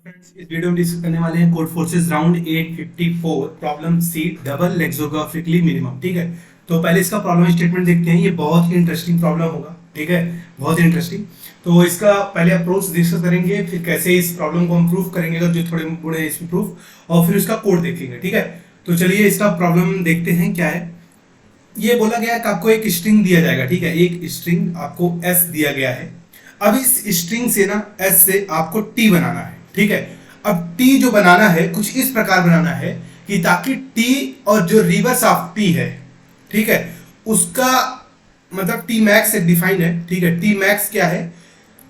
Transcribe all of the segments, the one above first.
Friends, इस video में discuss करने वाले हैं Codeforces round 854 problem C double lexicographically minimum. ठीक है, तो पहले इसका प्रॉब्लम स्टेटमेंट देखते हैं। ये बहुत ही इंटरेस्टिंग प्रॉब्लम होगा। ठीक है, बहुत ही इंटरेस्टिंग। तो इसका पहले अप्रोच डिस्कस करेंगे, फिर कैसे इस प्रॉब्लम को हम प्रूव करेंगे अगर जो थोड़े बड़े इसमें प्रूफ, और फिर इसका कोड देखेंगे। ठीक है, तो चलिए इसका प्रॉब्लम देखते हैं क्या है। ये बोला गया है कि आपको एक स्ट्रिंग दिया जाएगा। ठीक है, एक स्ट्रिंग आपको एस दिया गया है। अब इस स्ट्रिंग से ना एस से आपको टी बनाना है। ठीक है, अब टी जो बनाना है कुछ इस प्रकार बनाना है कि ताकि टी और जो रिवर्स ऑफ टी है, ठीक है, उसका मतलब टी मैक्स एक डिफाइन है। ठीक है, टी मैक्स क्या है,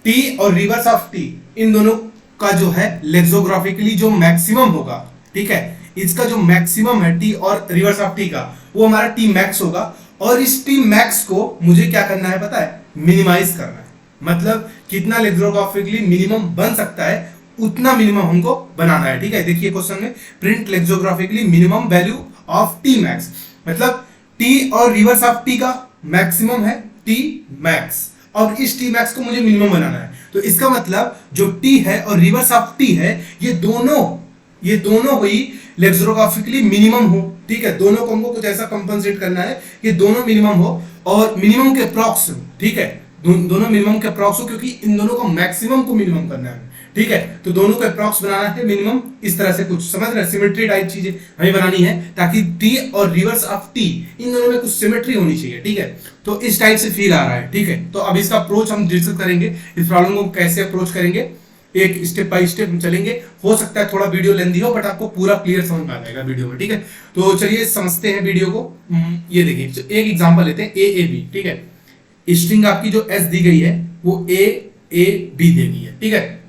टी और रिवर्स ऑफ टी इन दोनों का जो है लेक्सोग्राफिकली जो मैक्सिमम होगा, ठीक है, इसका जो मैक्सिमम है टी और रिवर्स ऑफ टी का, वो हमारा टी मैक्स होगा। और इस टी मैक्स को मुझे क्या करना है पता है, मिनिमाइज करना है। मतलब कितना लेक्सोग्राफिकली मिनिमम बन सकता है उतना मिनिमम हमको बनाना है। ठीक है, देखिए क्वेश्चन में print lexicographically minimum value of T max, मतलब टी और रिवर्स ऑफ टी का मैक्सिमम है टी मैक्स, और इस टी मैक्स को मुझे मिनिमम बनाना है। तो इसका मतलब जो टी है और रिवर्स ऑफ टी है, ये दोनों हुई लेक्सोग्राफिकली मिनिमम हो। ठीक है, दोनों को हमको कुछ ऐसा कंपनसेट करना है कि दोनों मिनिमम हो और मिनिमम के अप्रॉक्स हो। ठीक है, दोनों मिनिमम के अप्रॉक्स हो, क्योंकि इन दोनों को मैक्सिमम को मिनिमम करना है। ठीक है, तो दोनों को अप्रॉक्स बनाना है मिनिमम, इस तरह से कुछ समझ रहे हैं, सिमेट्री टाइप चीजें हमें बनानी है ताकि टी और रिवर्स ऑफ टी इन दोनों में कुछ सिमेट्री होनी चाहिए। ठीक है, तो इस टाइप से फील आ रहा है। ठीक है, तो अब इसका अप्रोच हम डिस्कस करेंगे, इस प्रॉब्लम को कैसे अप्रोच करेंगे, एक स्टेप बाय स्टेप हम चलेंगे। हो सकता है थोड़ा वीडियो लेंदी हो, बट आपको पूरा क्लियर समझ में आ जाएगा वीडियो में। ठीक है, तो चलिए समझते हैं वीडियो को। ये देखिए एक एग्जांपल लेते हैं, ए बी। ठीक है, स्ट्रिंग आपकी जो एस दी गई है वो ए बी दी गई है। ठीक है,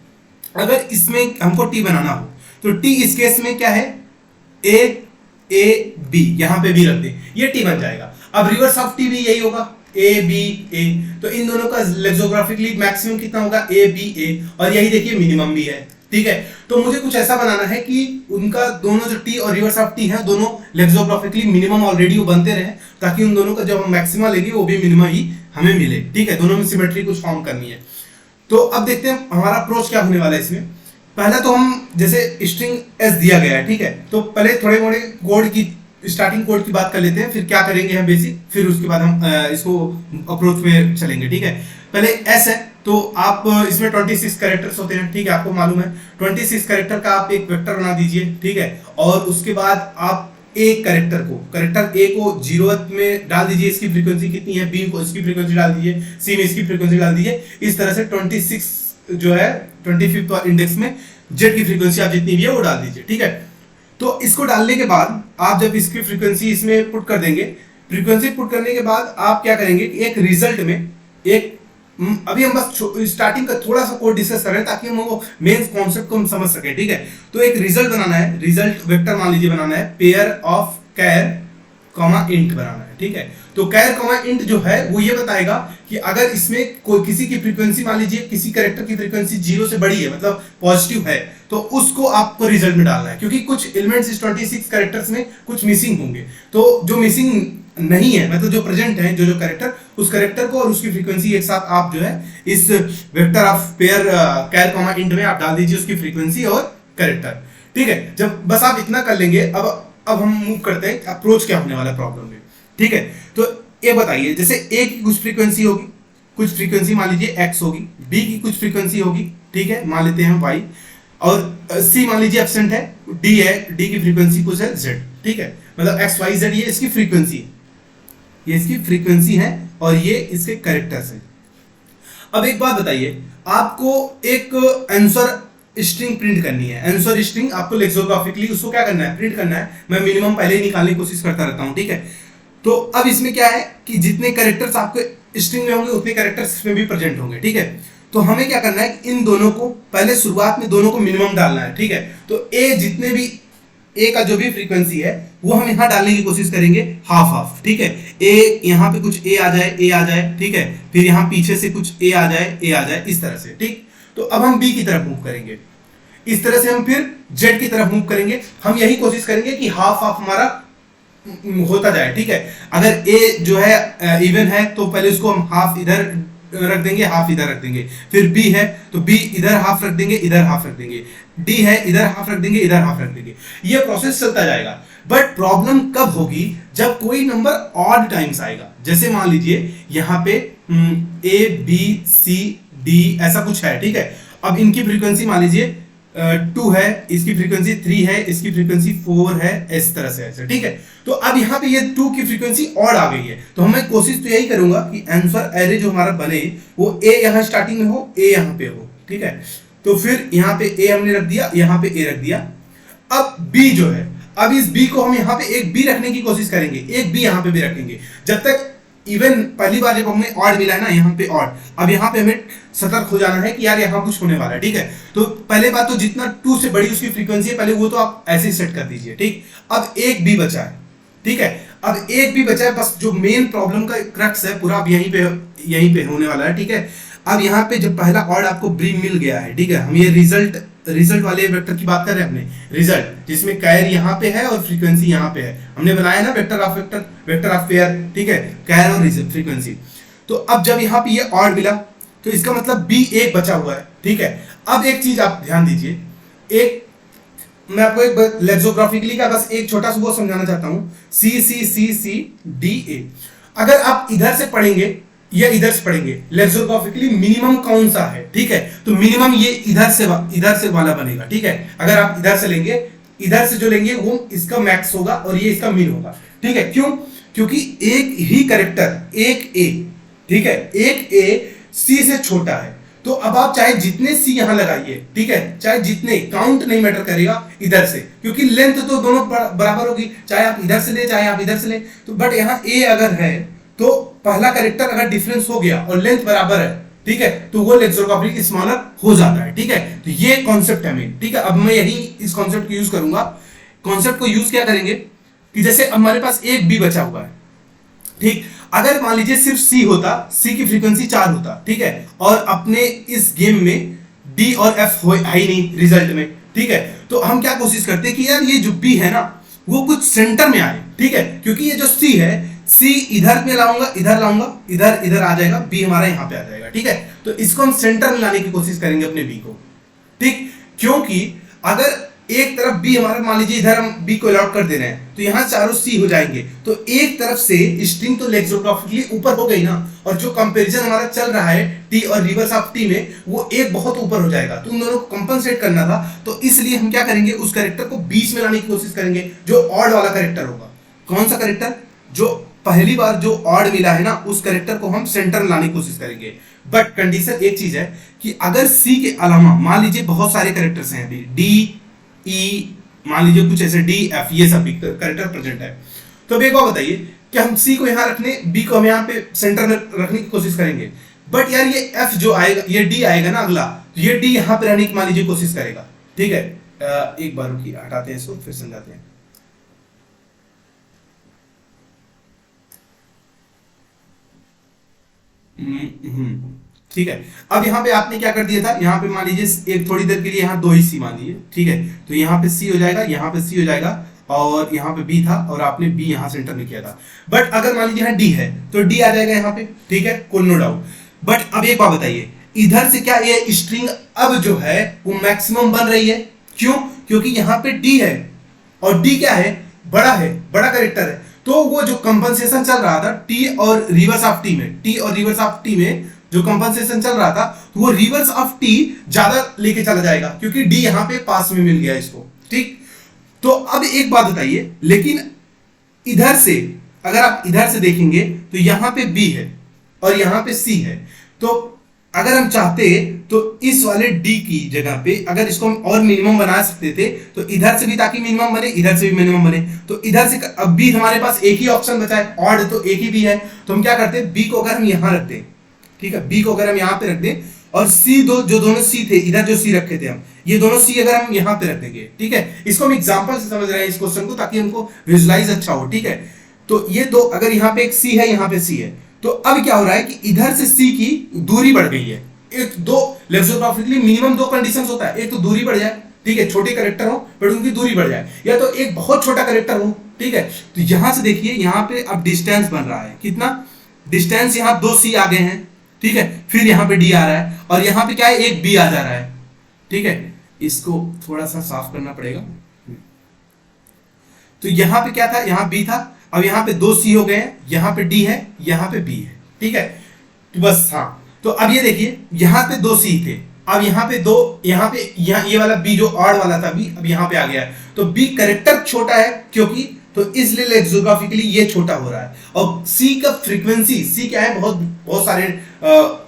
अगर इसमें हमको टी बनाना हो तो टी इस केस में क्या है, ए बी, यहां पे भी रख दे, ये टी बन जाएगा। अब रिवर्स ऑफ टी भी यही होगा, ए बी ए, तो इन दोनों का लेक्सोग्राफिकली मैक्सिमम कितना होगा, ए बी ए, और यही देखिए मिनिमम भी है। ठीक है, तो मुझे कुछ ऐसा बनाना है कि उनका दोनों जो टी और रिवर्स ऑफ टी है दोनों लेक्सोग्राफिकली मिनिमम ऑलरेडी वो बनते रहे, ताकि उन दोनों का जब हम मैक्सिमा लेंगे वो भी मिनिमम ही हमें मिले। ठीक है, दोनों में सिमेट्री कुछ फॉर्म करनी है। तो अब देखते हैं हमारा अप्रोच क्या होने वाला है इसमें। पहला तो हम जैसे स्ट्रिंग एस दिया गया है, ठीक है, तो पहले थोड़े मोड़े कोड की स्टार्टिंग कोड की बात कर लेते हैं, फिर क्या करेंगे हम बेसिक, फिर उसके बाद हम इसको अप्रोच में चलेंगे। ठीक है, पहले एस है तो आप इसमें 26 कैरेक्टर्स होते हैं। ठीक है, आपको मालूम है 26 कैरेक्टर का आप एक वेक्टर बना दीजिए। ठीक है, और उसके बाद आप एक कैरेक्टर ए को 0th में डाल दीजिए, इसकी फ्रीक्वेंसी कितनी है, बी को इसकी फ्रीक्वेंसी डाल दीजिए, सी में इसकी फ्रीक्वेंसी डाल दीजिए। इस तरह से 26 जो है 25th इंडेक्स में जेड की फ्रीक्वेंसी आप जितनी भी है वो डाल दीजिए। ठीक है, तो इसको डालने के बाद आप जब इसकी फ्रीक्वेंसी इसमें पुट कर देंगे, फ्रीक्वेंसी पुट करने के बाद आप क्या करेंगे कि एक रिजल्ट में एक, अभी हम बस स्टार्टिंग का थोड़ा सा कोड डिस्कस कर रहे हैं ताकि हम वो मेन कॉन्सेप्ट को हम समझ सके। ठीक है, तो एक रिजल्ट बनाना है, रिजल्ट वेक्टर मान लीजिए बनाना है, pair of char comma int बनाना है। ठीक है, तो कैर कॉमा इंट जो है वो ये बताएगा कि अगर इसमें कोई किसी की फ्रीक्वेंसी मान लीजिए किसी कैरेक्टर की फ्रीक्वेंसी 0 से बड़ी है, मतलब पॉजिटिव है, तो उसको आपको रिजल्ट में डालना है, क्योंकि कुछ एलिमेंट्स इस 26 कैरेक्टर्स में कुछ मिसिंग होंगे। तो जो मिसिंग नहीं है, मतलब जो प्रेजेंट है, जो कैरेक्टर, उस कैरेक्टर को और उसकी फ्रीक्वेंसी एक साथ आप जो है इस vector of pair char comma int में आप डाल दीजिए उसकी फ्रीक्वेंसी और कैरेक्टर। ठीक है, जब बस आप इतना कर लेंगे, अब हम मूव करते हैं अप्रोच क्या होने वाला है प्रॉब्लम में। ठीक है, तो ये बताइए, जैसे ए की कुछ फ्रीक्वेंसी होगी, कुछ फ्रीक्वेंसी मान लीजिए एक्स होगी, बी की कुछ फ्रीक्वेंसी होगी, ठीक है, मान लेते हैं वाई, और सी मान लीजिए एब्सेंट है, डी है, डी की फ्रीक्वेंसी कुछ है जेड। ठीक है, मतलब एक्स वाई जेड ये इसकी फ्रीक्वेंसी है, ये इसकी फ्रीक्वेंसी है और ये इसके कैरेक्टर्स हैं। अब एक बात बताइए, आपको एक आंसर स्ट्रिंग प्रिंट करनी है, आंसर स्ट्रिंग आपको लेक्सोग्राफिकली उसको क्या करना है, प्रिंट करना है। मैं मिनिमम पहले ही निकालने की कोशिश करता रहता हूं। ठीक है, तो अब इसमें क्या है कि जितने कैरेक्टर्स आपके स्ट्रिंग में होंगे उतने कैरेक्टर्स इसमें भी प्रेजेंट होंगे। ठीक है, तो हमें क्या करना है, इन दोनों को पहले शुरुआत में दोनों को मिनिमम डालना है। ठीक है, तो ए जितने भी ए का जो भी फ्रीक्वेंसी है वो हम यहाँ डालने की कोशिश करेंगे हाफ हाफ। ठीक है, ए यहाँ पे कुछ ए आ जाए, ठीक है, फिर यहाँ पीछे से कुछ ए आ जाए, इस तरह से। ठीक, तो अब हम बी की तरफ मूव करेंगे, इस तरह से हम फिर जेड की तरफ मूव करेंगे। हम यही कोशिश करेंगे कि हाफ हाफ हमारा होता जाए। ठीक है, अगर ए जो है इवन है तो पहले उसको हम हाफ इधर रख देंगे, हाफ इधर रख देंगे। फिर बी है तो बी इधर हाफ रख देंगे, इधर हाफ रख देंगे। डी है, इधर हाफ रख देंगे, इधर हाफ रख देंगे। ये प्रोसेस चलता जाएगा। बट प्रॉब्लम कब होगी, जब कोई नंबर ऑड टाइम्स आएगा। जैसे मान लीजिए यहाँ पे ए बी सी डी ऐसा कुछ है, ठीक है। अब इनकी फ्रीक्वेंसी मान लीजिए 2 है, इसकी फ्रीक्वेंसी 3 है, इसकी फ्रीक्वेंसी 4 है, इस तरह से ऐसे, ठीक है। तो अब यहाँ पे ये 2 की फ्रीक्वेंसी ऑड आ गई है, तो मैं कोशिश तो यही करूंगा कि आंसर एरे जो हमारा बने वो ए यहाँ स्टार्टिंग में हो, ए यहाँ पे हो, ठीक है। तो फिर यहाँ पे ए हमने रख दिया, यहाँ पे ए रख दिया। अब बी जो है, अब इस बी को हम यहाँ पे एक बी रखने की कोशिश करेंगे, एक बी यहाँ पे भी रखेंगे, जब तक इवन पहली बार जब हमें ऑड मिला है ना, यहाँ पे ऑड। अब यहाँ पे हमें सतर्क हो जाना है कि यार यहाँ कुछ होने वाला है, ठीक है। तो पहले बात तो जितना 2 से बड़ी उसकी फ्रीक्वेंसी है पहले वो तो आप ऐसे ही सेट कर दीजिए, ठीक। अब एक बी बचा है, ठीक है। अब एक बी बचा है, बस जो मेन प्रॉब्लम का क्रक्स है पूरा अब यहीं पे होने वाला है, ठीक है। अब यहाँ पे जब पहला ऑड आपको बी मिल गया है, ठीक है। हम ये रिजल्ट वाले वेक्टर की बात कर रहे हैं अपने, रिजल्ट जिसमें कैर यहाँ पे है और फ्रीक्वेंसी यहाँ पे है। हमने बनाया ना वेक्टर ऑफ पेयर, ठीक है, कैर और फ्रीक्वेंसी। तो अब जब यहाँ पे ये ऑड मिला तो इसका मतलब बी एक बचा हुआ है, ठीक है। अब एक चीज आप ध्यान दीजिए, मैं आपको एक लेक्सोग्राफिकली का बस एक छोटा सा वो समझाना चाहता हूं। सी सी सी सी डी ए, अगर आप इधर से पढ़ेंगे या इधर से पढ़ेंगे, लेक्सोग्राफिकली मिनिमम कौन सा है, ठीक है। तो मिनिमम ये इधर से वाला बनेगा, ठीक है। अगर आप इधर से लेंगे, इधर से जो लेंगे वो इसका मैक्स होगा और ये इसका मिन होगा, ठीक है। क्यों? क्योंकि एक ही कैरेक्टर, एक ए, ठीक है, एक ए सी से छोटा है। तो अब आप चाहे जितने सी यहां लगाइए, ठीक है, चाहे जितने, काउंट नहीं मैटर करेगा इधर से, क्योंकि लेंथ तो दोनों बराबर होगी, चाहे आप इधर से ले चाहे आप इधर से ले। तो बट यहां ए अगर है तो पहला कैरेक्टर अगर डिफरेंस हो गया और लेंथ बराबर है, ठीक है, तो वो लेक्सोग्राफिकली स्मॉलर हो जाता है, ठीक है। तो ये कॉन्सेप्ट है मेन, ठीक है। अब मैं यही इस कॉन्सेप्ट को यूज करूंगा। कॉन्सेप्ट को यूज क्या करेंगे कि जैसे हमारे पास एक बी बचा हुआ है, ठीक। अगर मान लीजिए सिर्फ सी होता, सी की फ्रीक्वेंसी 4 होता, ठीक है, और अपने इस गेम में डी और एफ है ही नहीं रिजल्ट में, ठीक है। तो हम क्या कोशिश करते हैं कि यार ये जो बी है ना वो कुछ सेंटर में आए, ठीक है। क्योंकि ये जो सी है, सी इधर में लाऊंगा, इधर लाऊंगा, इधर आ जाएगा, बी हमारा यहां पे आ जाएगा, ठीक है। तो इसको हम सेंटर में लाने की कोशिश करेंगे अपने बी को, ठीक। क्योंकि अगर एक तरफ बी हमारा, मान लीजिए इधर हम बी को अलॉट कर दे रहे हैं तो यहां चारों सी हो जाएंगे, तो एक तरफ से स्ट्रिंग तो लेक्सोग्राफिकली ऊपर हो गई ना, और जो कंपैरिजन हमारा चल रहा है टी और रिवर्स ऑफ टी में, वो एक बहुत ऊपर हो जाएगा। तो उन दोनों को कंपनसेट करना था, तो इसलिए हम क्या करेंगे, उस कैरेक्टर को बीच में लाने की कोशिश करेंगे, जो ऑड वाला कैरेक्टर होगा। कौन सा कैरेक्टर? जो पहली बार जो ऑड मिला है ना, उस कैरेक्टर को हम सेंटर में लाने की कोशिश करेंगे। बट कंडीशन एक चीज है कि अगर सी के अलावा मान लीजिए बहुत सारे कैरेक्टर्स हैं, अभी डी ई, मान लीजिए कुछ ऐसे डी एफ, ये सब कैरेक्टर प्रेजेंट है, तो अब एक बात बताइए कि हम सी को यहां रखने, बी को हम यहां पे सेंटर में रखने की कोशिश करेंगे। बट यार ये एफ जो आएगा, ये डी आएगा ना अगला, तो ये डी यहां पे रहने की मान लीजिए कोशिश करेगा, ठीक है। एक बार रुकिए, हटाते हैं इसको, फिर समझाते हैं। ठीक है। अब यहाँ पे आपने क्या कर दिया था, यहाँ पे मान लीजिए एक थोड़ी देर के लिए यहाँ 2 ही सी मान लीजिए, ठीक है। तो यहाँ पे सी हो जाएगा, यहाँ पे सी हो जाएगा, और यहाँ पे बी था, और आपने बी यहाँ सेंटर में किया था। बट अगर मान लीजिए यहाँ डी है तो डी आ जाएगा यहाँ पे, ठीक है, कोई नो डाउट। बट अब एक बात बताइए, इधर से क्या ये स्ट्रिंग अब जो है वो मैक्सिमम बन रही है? क्यों? क्योंकि यहाँ पे डी है, और डी क्या है, बड़ा है, बड़ा कैरेक्टर है। तो वो जो कंपनसेशन चल रहा था टी और रिवर्स ऑफ टी में, टी और रिवर्स ऑफ टी में जो कंपनसेशन चल रहा था, तो वो रिवर्स ऑफ टी ज्यादा लेके चला जाएगा, क्योंकि डी यहां पे पास में मिल गया इसको, ठीक। तो अब एक बात बताइए, लेकिन इधर से अगर आप इधर से देखेंगे तो यहां पे बी है और यहां पे सी है। तो अगर हम चाहते तो इस वाले डी की जगह पे अगर इसको हम और मिनिमम बना सकते थे, तो इधर से भी ताकि मिनिमम बने, इधर से भी मिनिमम बने। तो इधर से अब बी हमारे पास एक ही ऑप्शन बचा है, ऑड तो एक ही बी है, तो हम क्या करते हैं, बी को अगर हम यहां रख दें, ठीक है, बी को अगर हम यहां पे रख दें, और सी जो दोनों सी थे, इधर जो सी रखे थे हम, ये दोनों सी अगर हम यहां पे रख देंगे, ठीक है। इसको हम एग्जांपल से समझ रहे हैं इस क्वेश्चन को, ताकि हमको विजुलाइज अच्छा हो, ठीक है। तो ये दो, अगर यहाँ पे एक सी है, यहाँ पे सी है, तो अब क्या हो रहा है कि इधर से सी की दूरी बढ़ गई है। एक दो लेक्सोग्राफिकली मिनिमम 2 कंडीशंस होता है, एक तो दूरी बढ़ जाए, ठीक है, छोटे कैरेक्टर हो बट उनकी दूरी बढ़ जाए, या तो एक बहुत छोटा कैरेक्टर हो, ठीक है। तो यहां से देखिए, यहाँ पे अब डिस्टेंस बन रहा है, कितना डिस्टेंस, यहाँ 2 सी आ गए हैं, ठीक है, फिर यहाँ पे डी आ रहा है और यहाँ पे क्या है, एक बी आ जा रहा है। ठीक है, इसको थोड़ा सा साफ करना पड़ेगा। तो यहाँ पे क्या था, यहाँ बी था, अब यहाँ पे दो सी हो गए हैं, यहाँ पे डी है, यहाँ पे बी है। ठीक है, तो बस हाँ, तो अब ये देखिए यहाँ पे दो सी थे, अब यहाँ पे दो, यहाँ पे ये वाला बी जो ऑड वाला था बी अब यहाँ पे आ गया है, तो बी करेक्टर छोटा है क्योंकि, तो इसलिए लेक्सिकोग्राफिकली ये छोटा हो रहा है। और सी का फ्रीक्वेंसी, सी क्या है, बहुत बहुत सारे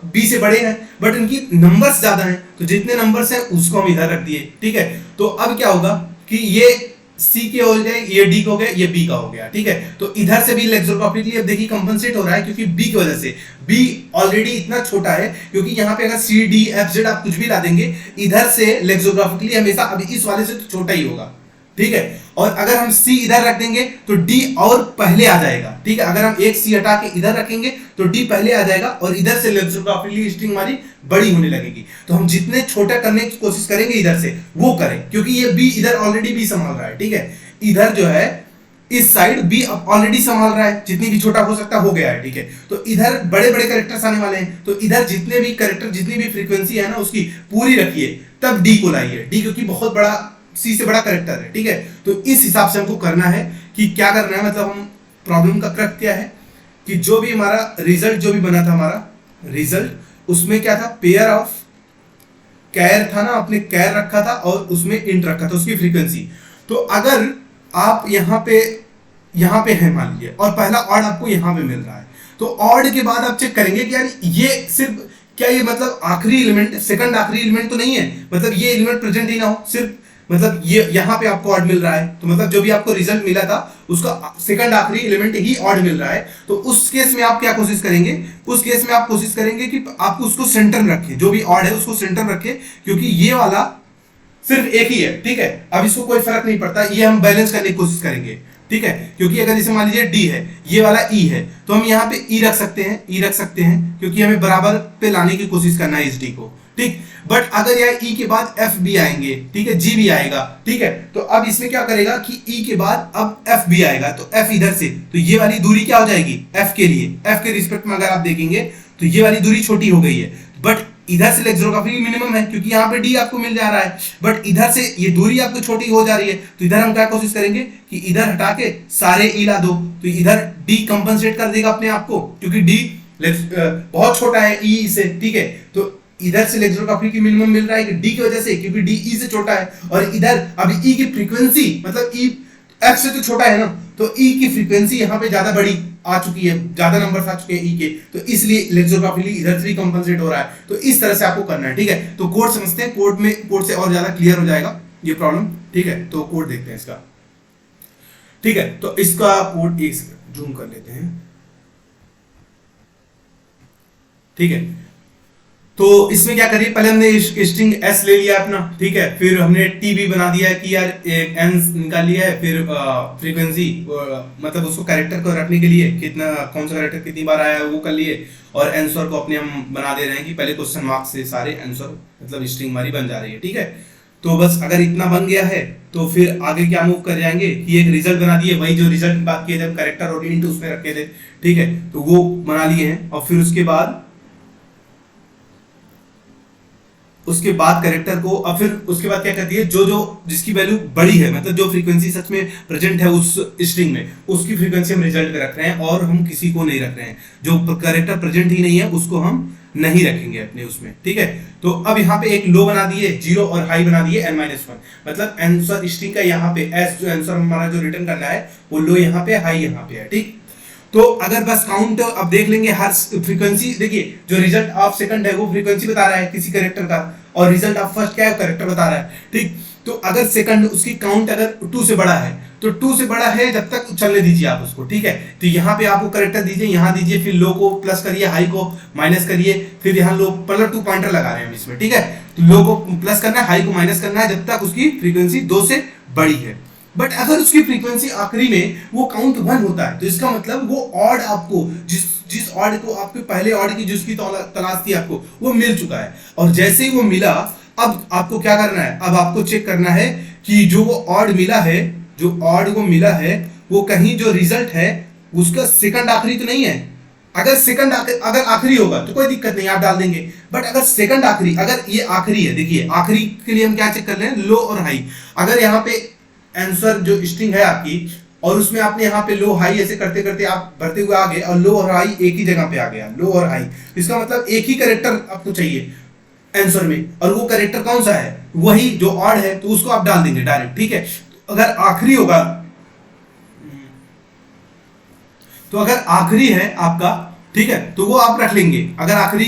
बी से बड़े हैं बट इनकी नंबर्स ज्यादा हैं, तो जितने नंबर्स हैं उसको हम इधर रख दिए। ठीक है, तो अब क्या होगा कि ये सी के हो गए, ये डी हो गए, ये बी का हो गया। ठीक है, तो इधर से भी लेक्सिकोग्राफिकली अब देखिए कंपनसेट हो रहा है क्योंकि बी की वजह से, बी ऑलरेडी इतना छोटा है क्योंकि यहाँ पे अगर सी डी एफ जेड आप कुछ भी ला देंगे इधर से लेक्सिकोग्राफिकली हमेशा अभी इस वाले से तो छोटा ही होगा। ठीक है, और अगर हम C इधर रख देंगे तो D और पहले आ जाएगा। ठीक है, अगर हम एक C हटा के इधर रखेंगे तो D पहले आ जाएगा और इधर से लेक्सिकोग्राफिकली स्ट्रिंग हमारी बड़ी होने लगेगी। तो हम जितने छोटा करने की कोशिश करेंगे इधर से वो करें क्योंकि ये B इधर ऑलरेडी B संभाल रहा है। ठीक है, इधर जो है इस साइड B ऑलरेडी संभाल रहा है, जितनी भी छोटा हो सकता हो गया है। ठीक है, तो इधर बड़े बड़े कैरेक्टर्स आने वाले हैं, तो इधर जितने भी कैरेक्टर, जितनी भी फ्रीक्वेंसी है ना उसकी पूरी रखिए, तब D को लाइए। D क्योंकि बहुत बड़ा, सी से बड़ा कैरेक्टर है। ठीक है, तो इस हिसाब से हमको करना है कि क्या करना है, मतलब हम प्रॉब्लम का क्रक क्या है कि जो भी हमारा रिजल्ट जो भी बना था, हमारा रिजल्ट उसमें क्या था, पेयर ऑफ कैर था ना, आपने कैर रखा था और उसमें इंट रखा था उसकी फ्रीक्वेंसी। तो अगर आप यहाँ पे है मान लीजिए और पहला ऑड आपको यहाँ पे मिल रहा है, तो ऑड के बाद आप चेक करेंगे कि यार ये सिर्फ क्या, ये मतलब आखिरी एलिमेंट, सेकंड आखिरी एलिमेंट तो नहीं है, मतलब ये एलिमेंट प्रेजेंट ही ना हो, सिर्फ मतलब ये यहाँ पे आपको ऑड मिल रहा है, तो मतलब जो भी आपको रिजल्ट मिला था उसका सेकंड आखिरी एलिमेंट ही ऑड मिल रहा है। तो उस केस में आप क्या कोशिश करेंगे, उस केस में आप कोशिश करेंगे कि आप उसको सेंटर में रखें, जो भी ऑड है उसको सेंटर में रखें क्योंकि ये वाला सिर्फ एक ही है। ठीक है, अब इसको कोई फर्क नहीं पड़ता, ये हम बैलेंस करने की कोशिश करेंगे। ठीक है, क्योंकि अगर जैसे मान लीजिए डी है, ये वाला ई है, तो हम यहाँ पे ई रख सकते हैं, ई रख सकते हैं क्योंकि हमें बराबर पे लाने की कोशिश करना है इस डी को। ठीक, बट अगर यार ई के बाद एफ भी आएंगे, ठीक है, जी भी आएगा। ठीक है, तो अब इसमें क्या करेगा कि ई के बाद अब एफ भी आएगा, तो एफ इधर से, तो ये वाली दूरी क्या हो जाएगी एफ के लिए, एफ के रिस्पेक्ट में अगर आप देखेंगे तो ये वाली दूरी छोटी हो गई है, बट इधर से लेक्सिकोग्राफिकली मिनिमम है क्योंकि यहाँ पे डी आपको मिल जा रहा है, बट इधर से ये दूरी आपको छोटी हो जा रही है। तो इधर हम क्या कोशिश करेंगे कि इधर हटा के सारे ई ला दो, तो इधर डी कंपनसेट कर देगा अपने आप को क्योंकि डी बहुत छोटा है ई से। ठीक है, तो इधर से लेक्सिकोग्राफिकली मिनिमम मिल रहा है डी की वजह से क्योंकि डी ई से छोटा है, और इधर अभी ई की फ्रीक्वेंसी मतलब ई एफ से तो छोटा है ना, तो ई की फ्रीक्वेंसी यहाँ पे ज्यादा बड़ी आ चुकी है, ज्यादा नंबर्स आ चुके हैं ई के, तो इसलिए लेक्सिकोग्राफिकली इधर से कंपनसेट हो रहा है। तो इस तरह से आपको करना है। ठीक है, तो कोड समझते हैं, कोड से और ज्यादा क्लियर हो जाएगा ये प्रॉब्लम। ठीक है, तो कोड देखते हैं इसका। ठीक है, तो इसका कोड जूम कर लेते हैं। ठीक है, तो इसमें क्या करिए, पहले हमने स्ट्रिंग एस ले लिया अपना। ठीक है, फिर हमने टी भी बना दिया है कि यार एक एन निकाल लिया है, फिर फ्रीक्वेंसी मतलब उसको कैरेक्टर को रखने के लिए कितना, कौन सा कैरेक्टर कितनी बार आया है वो कर लिए, और आंसर को अपने हम बना दे रहे हैं कि पहले क्वेश्चन मार्क से सारे आंसर मतलब स्ट्रिंग हमारी बन जा रही है। ठीक है, तो बस अगर इतना बन गया है तो फिर आगे क्या मूव कर जाएंगे कि एक रिजल्ट बना दिए, वही जो रिजल्ट की बात किए थे कैरेक्टर और इंट उसमें रखे थे। ठीक है, तो वो बना लिए हैं, और फिर उसके बाद कैरेक्टर को, और फिर उसके बाद क्या करती है, जो जिसकी वैल्यू बड़ी है, मतलब जो फ्रीक्वेंसी सच में प्रेजेंट है उस स्ट्रिंग में, उसकी फ्रीक्वेंसी हम रिजल्ट में रख रहे हैं और हम किसी को नहीं रख रहे हैं, जो कैरेक्टर प्रेजेंट ही नहीं है उसको हम नहीं रखेंगे अपने उसमें। ठीक है, तो अब यहाँ पे एक लो बना दिए, जीरो और हाई बना दिए n-1, मतलब आंसर स्ट्रिंग का यहाँ पे एस जो आंसर हमारा जो रिटर्न करना है वो लो यहाँ पे, हाई यहाँ पे है। ठीक, तो अगर बस काउंट अब देख लेंगे हर फ्रीक्वेंसी, देखिए जो रिजल्ट ऑफ सेकंड है वो फ्रीक्वेंसी बता रहा है किसी कैरेक्टर का, और रिजल्ट ऑफ फर्स्ट क्या है कैरेक्टर बता रहा है। ठीक, तो अगर सेकंड उसकी काउंट अगर 2 से बड़ा है तो 2 से बड़ा है जब तक चलने दीजिए आप उसको। ठीक है, तो यहाँ पे आपको कैरेक्टर दीजिए, यहाँ दीजिए, फिर लो को प्लस करिए, हाई को माइनस करिए, फिर यहाँ लो मतलब 2 पॉइंटर लगा रहे हैं हम इसमें। ठीक है, तो लो को प्लस करना है, हाई को माइनस करना है जब तक उसकी फ्रीक्वेंसी 2 से बड़ी है। बट अगर उसकी फ्रीक्वेंसी आखिरी में वो काउंट 1 होता है तो इसका मतलब वो ऑड आपको जिस ऑड को आपके पहले ऑड की जिसकी तलाश थी आपको वो मिल चुका है, और जैसे ही वो मिला अब आपको क्या करना है, अब आपको चेक करना है कि जो वो ऑड मिला है, जो ऑड को मिला है वो कहीं जो रिजल्ट है उसका सेकंड आखिरी तो नहीं है, अगर सेकंड अगर आखिरी होगा तो कोई दिक्कत नहीं, आप डाल देंगे। बट अगर सेकंड आखिरी, अगर ये आखिरी है, देखिए आखिरी के लिए हम क्या चेक कर रहे हैं, लो और हाई। अगर यहाँ पे आंसर जो स्ट्रिंग है आपकी और उसमें आपने यहाँ पे लो हाई ऐसे करते करते आप भरते हुए आ गए और लो और हाई एक ही जगह पे आ गया, लो और हाई, इसका मतलब एक ही कैरेक्टर आपको चाहिए आंसर में, और वो कैरेक्टर कौन सा है, वही जो ऑड है, तो उसको आप डाल देंगे डायरेक्ट, ठीक है। अगर आखिरी होगा, तो अगर आखिरी है आपका, ठीक है, तो वो आप रख लेंगे। अगर आखिरी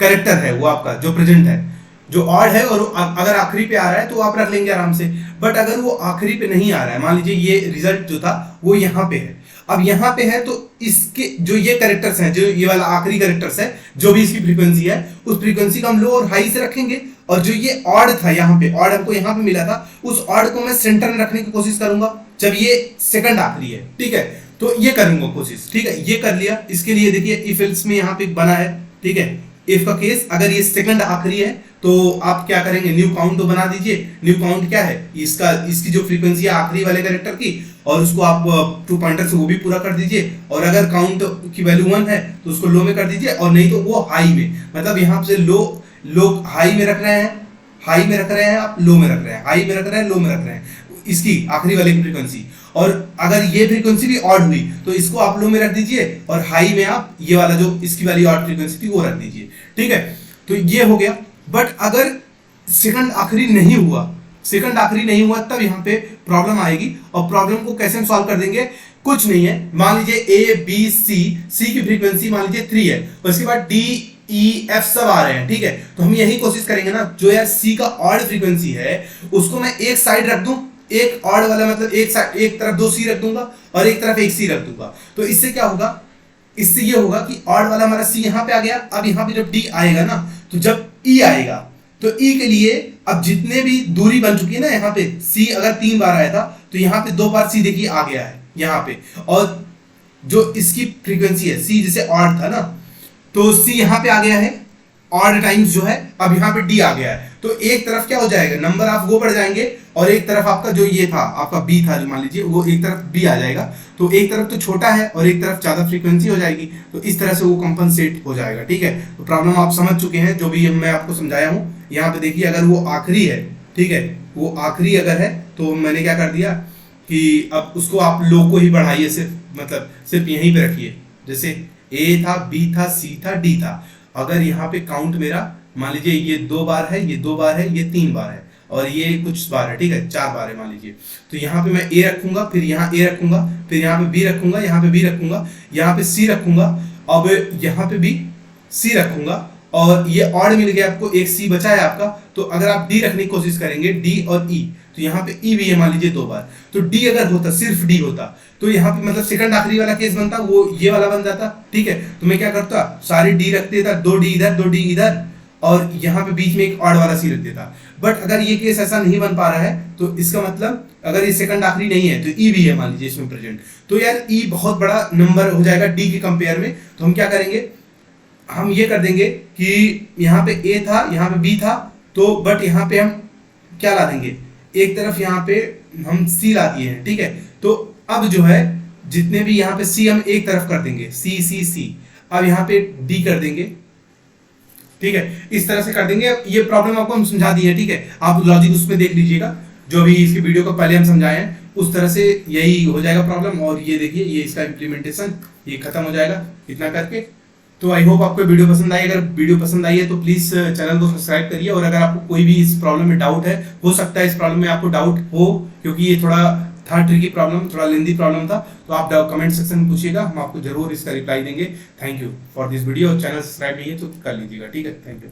कैरेक्टर है वो आपका जो प्रेजेंट है, जो ऑड है, और अगर आखिरी पे आ रहा है तो आप रख लेंगे आराम से। बट अगर वो आखिरी पे नहीं आ रहा है, मान लीजिए ये रिजल्ट जो था वो यहाँ पे है, अब यहाँ पे है, तो इसके जो ये कैरेक्टर्स हैं, जो ये वाला आखिरी कैरेक्टर्स है, जो भी इसकी फ्रीक्वेंसी है, उस फ्रीक्वेंसी को हम लो और हाई से रखेंगे। और जो ये ऑड था, यहाँ पे ऑड हमको यहाँ पे मिला था, उस ऑड को मैं सेंटर में रखने की कोशिश करूंगा जब ये सेकंड आखिरी है, ठीक है। तो ये करूंगा कोशिश, ठीक है, ये कर लिया। इसके लिए देखिए इफ एल्स में यहाँ पे बना है, ठीक है, इफ का केस, अगर ये सेकंड आखिरी है तो आप क्या करेंगे, न्यू काउंट तो बना दीजिए। न्यू काउंट क्या है, इसकी जो फ्रीक्वेंसी है आखिरी वाले कैरेक्टर की, और उसको आप 2 पॉइंटर से वो भी पूरा कर दीजिए। और अगर काउंट की वैल्यू 1 है तो उसको लो में कर दीजिए, और नहीं तो वो हाई में, मतलब यहाँ से लो हाई में रख रहे हैं, हाई में रख रहे हैं, आप लो में रख रहे हैं, हाई में रख रहे हैं, लो में रख रहे हैं, इसकी आखिरी वाले की फ्रीक्वेंसी। और अगर ये फ्रीक्वेंसी भी ऑड हुई तो इसको आप लो में रख दीजिए, और हाई में आप ये वाला जो इसकी वाली ऑड फ्रीक्वेंसी थी वो रख दीजिए, ठीक है। तो ये हो गया। बट अगर सेकंड आखिरी नहीं हुआ, सेकंड आखिरी नहीं हुआ, तब यहाँ पे प्रॉब्लम आएगी। और प्रॉब्लम को कैसे हम सॉल्व कर देंगे, कुछ नहीं है, मान लीजिए ए बी सी की फ्रीक्वेंसी मान लीजिए 3 है, और इसके बाद डी ई एफ सब आ रहे हैं, ठीक है। तो हम यही कोशिश करेंगे ना, जो यार सी का ऑड फ्रीक्वेंसी है उसको मैं एक साइड रख दूं, एक ऑड वाला मतलब एक साइड, एक तरफ 2 सी रख दूंगा और एक तरफ 1 सी रख दूंगा। तो इससे क्या होगा, इससे ये होगा कि ऑड वाला हमारा सी यहाँ पे आ गया। अब यहाँ पे जब डी आएगा ना, तो जब ई आएगा, तो ई के लिए अब जितने भी दूरी बन चुकी है ना, यहाँ पे सी अगर 3 बार आया था तो यहाँ पे 2 बार सी देखिए आ गया है यहाँ पे। और जो इसकी फ्रीक्वेंसी है सी, जैसे ऑड था ना, तो सी यहाँ पे आ गया है ऑड टाइम्स जो है, अब यहाँ पे डी आ गया है। तो एक तरफ क्या हो जाएगा, नंबर ऑफ वो बढ़ जाएंगे, और एक तरफ आपका जो ये था आपका बी था, जो मान लीजिए वो एक तरफ बी आ जाएगा। तो एक तरफ तो छोटा है और एक तरफ ज्यादा फ्रीक्वेंसी हो जाएगी, तो इस तरह से वो कंपनसेट हो जाएगा, ठीक है। तो प्रॉब्लम आप समझ चुके हैं, जो भी मैं आपको समझाया हूँ। यहाँ पे देखिए अगर वो आखिरी है, ठीक है, वो आखिरी अगर है तो मैंने क्या कर दिया कि अब उसको आप लो को ही बढ़ाइए, सिर्फ मतलब सिर्फ यहीं पे रखिए। जैसे ए था, बी था, सी था, डी था। अगर यहाँ पे काउंट मेरा मान लीजिए ये 2 बार है, ये 2 बार है, ये 3 बार है, और ये कुछ बार है, ठीक है, 4 बार है मान लीजिए। तो यहाँ पे मैं ए रखूंगा, फिर यहाँ ए रखूंगा, फिर यहाँ पे बी रखूंगा, यहाँ पे बी रखूंगा, यहाँ पे सी रखूंगा, अब यहाँ पे भी सी रखूंगा, और ये ऑड मिल गया आपको, एक सी बचा है आपका। तो अगर आप डी रखने की कोशिश करेंगे, डी और ई, तो यहाँ पे ई भी है मान लीजिए 2 बार। तो डी अगर होता, सिर्फ डी होता, तो यहाँ पे मतलब सेकंड आखिरी वाला केस बनता, वो ये वाला बन जाता, ठीक है। तो मैं क्या करता, सारे डी रख देता, 2 डी इधर, 2 डी इधर, और यहाँ पे बीच में एक ऑड वाला सी रख देता। बट अगर ये केस ऐसा नहीं बन पा रहा है, तो इसका मतलब अगर ये सेकंड आखिरी नहीं है तो ई भी है मान लीजिए इसमें प्रेजेंट, तो यार ई बहुत बड़ा नंबर हो जाएगा डी के कंपेयर में। तो हम क्या करेंगे, हम ये कर देंगे कि यहाँ पे ए था, यहाँ पे बी था, तो बट यहाँ पे हम क्या ला देंगे, एक तरफ यहाँ पे हम सी ला दिए हैं, ठीक है। तो अब जो है जितने भी यहाँ पे सी हम एक तरफ कर देंगे, सी सी सी, अब यहाँ पे डी कर देंगे, ठीक है, इस तरह से कर देंगे। ये प्रॉब्लम आपको हम समझा दी है, ठीक है, आप लॉजिक उसमें देख लीजिएगा, जो भी इसकी वीडियो को पहले हम समझाए हैं उस तरह से यही हो जाएगा प्रॉब्लम। और ये देखिए ये इसका इम्प्लीमेंटेशन ये खत्म हो जाएगा इतना करके। तो आई होप आपको वीडियो पसंद आई। अगर वीडियो पसंद आई है तो प्लीज चैनल को सब्सक्राइब करिए। और अगर आपको कोई भी इस प्रॉब्लम में डाउट है, हो सकता है इस प्रॉब्लम में आपको डाउट हो, क्योंकि ये थोड़ा था ट्रिकी प्रॉब्लम, थोड़ा लेंदी प्रॉब्लम था, तो आप कमेंट सेक्शन में पूछिएगा, हम आपको जरूर इसका रिप्लाई देंगे। Thank you for this video. Channel subscribe नहीं है तो कर लीजिएगा, ठीक है, थैंक यू।